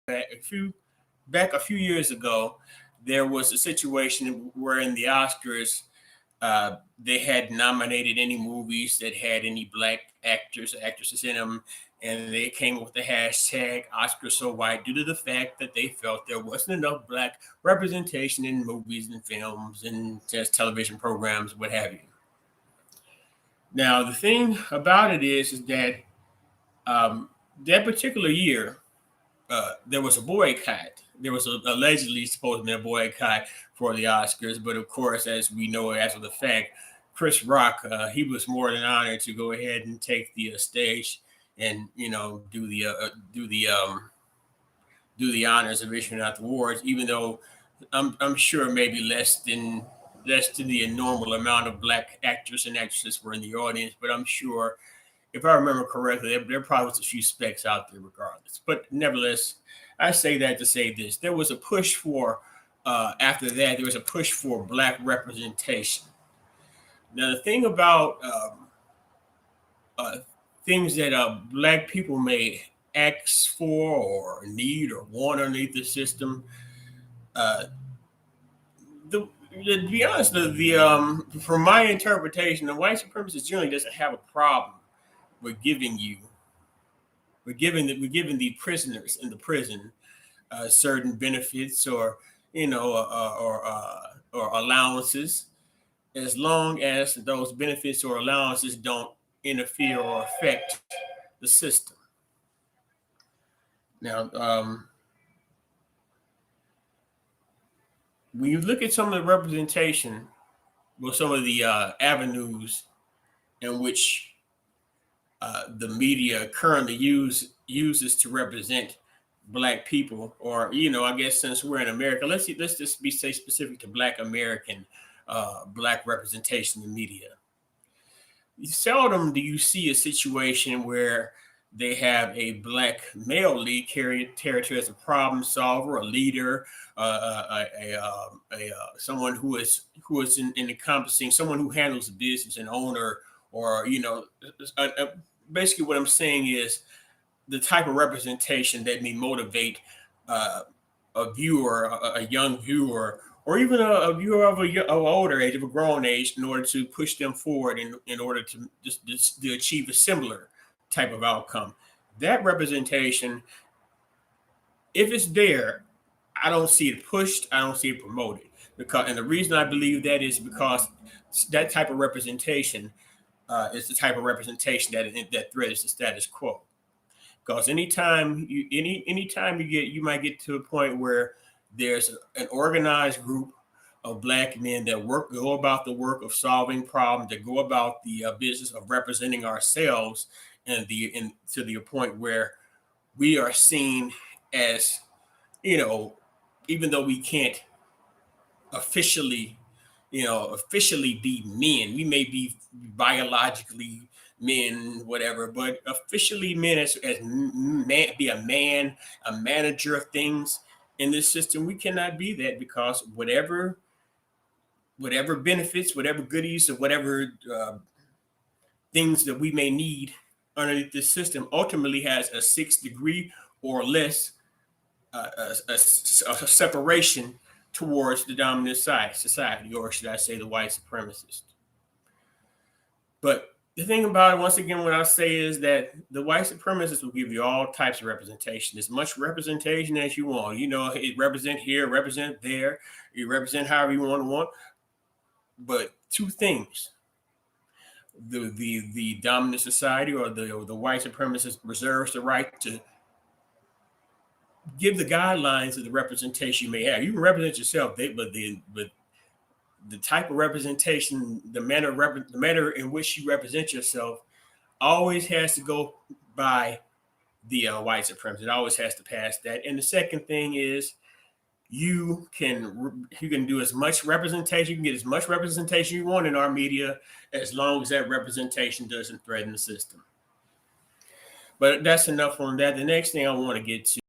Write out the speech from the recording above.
back a few years ago, there was a situation where in the Oscars, they had nominated any movies that had any black actors or actresses in them, and they came up with the hashtag Oscar so white due to the fact that they felt there wasn't enough black representation in movies and films and just television programs, what have you. Now, the thing about it is that um, that particular year, there was a boycott. There was allegedly supposed to be a boycott for the Oscars, but of course, as we know after the fact, Chris Rock, he was more than honored to go ahead and take the stage and do the honors of issuing out the awards, even though I'm sure maybe less than the normal amount of black actors and actresses were in the audience, but I'm sure if I remember correctly, there probably was a few specks out there regardless. But nevertheless, I say that to say this. There was a push for, after that, there was a push for black representation. Now, the thing about uh, things that black people may ask for or need or want underneath the system, uh, to be honest, from my interpretation, the white supremacist generally doesn't have a problem with giving you we're giving the prisoners in the prison certain benefits or or allowances, as long as those benefits or allowances don't interfere or affect the system. Now, when you look at some of the representation, well, some of the avenues in which the media currently uses to represent black people, or I guess since we're in America, let's just be say specific to Black American black representation in media. Seldom do you see a situation where they have a black male lead character as a problem solver, a leader, someone who is in encompassing someone who handles the business, an owner, or basically what I'm saying is the type of representation that may motivate uh, a viewer, a young viewer, or even a viewer of older age, of a grown age, in order to push them forward in order to just to achieve a similar type of outcome. That representation, if it's there, I don't see it pushed. I don't see it promoted. And the reason I believe that is because that type of representation is the type of representation that threatens the status quo. Because anytime you might get to a point where there's an organized group of black men that go about the work of solving problems, that go about the business of representing ourselves, and to the point where we are seen as, you know, even though we can't officially, officially be men, we may be biologically men, whatever, but officially men as man, be a man, a manager of things in this system, we cannot be that because whatever benefits, whatever goodies, or whatever things that we may need underneath this system ultimately has a 6 degree or less a separation towards the dominant side society, or should I say the white supremacist. But the thing about it, once again, what I say is that the white supremacists will give you all types of representation, as much representation as you want. It represent here, represent there, you represent however you want. But two things: the dominant society or the white supremacist reserves the right to give the guidelines of the representation you may have. You can represent yourself, but the type of representation, the manner in which you represent yourself, always has to go by the white supremacy. It always has to pass that. And the second thing is you can do as much representation, you can get as much representation you want in our media, as long as that representation doesn't threaten the system. But that's enough on that. The next thing I want to get to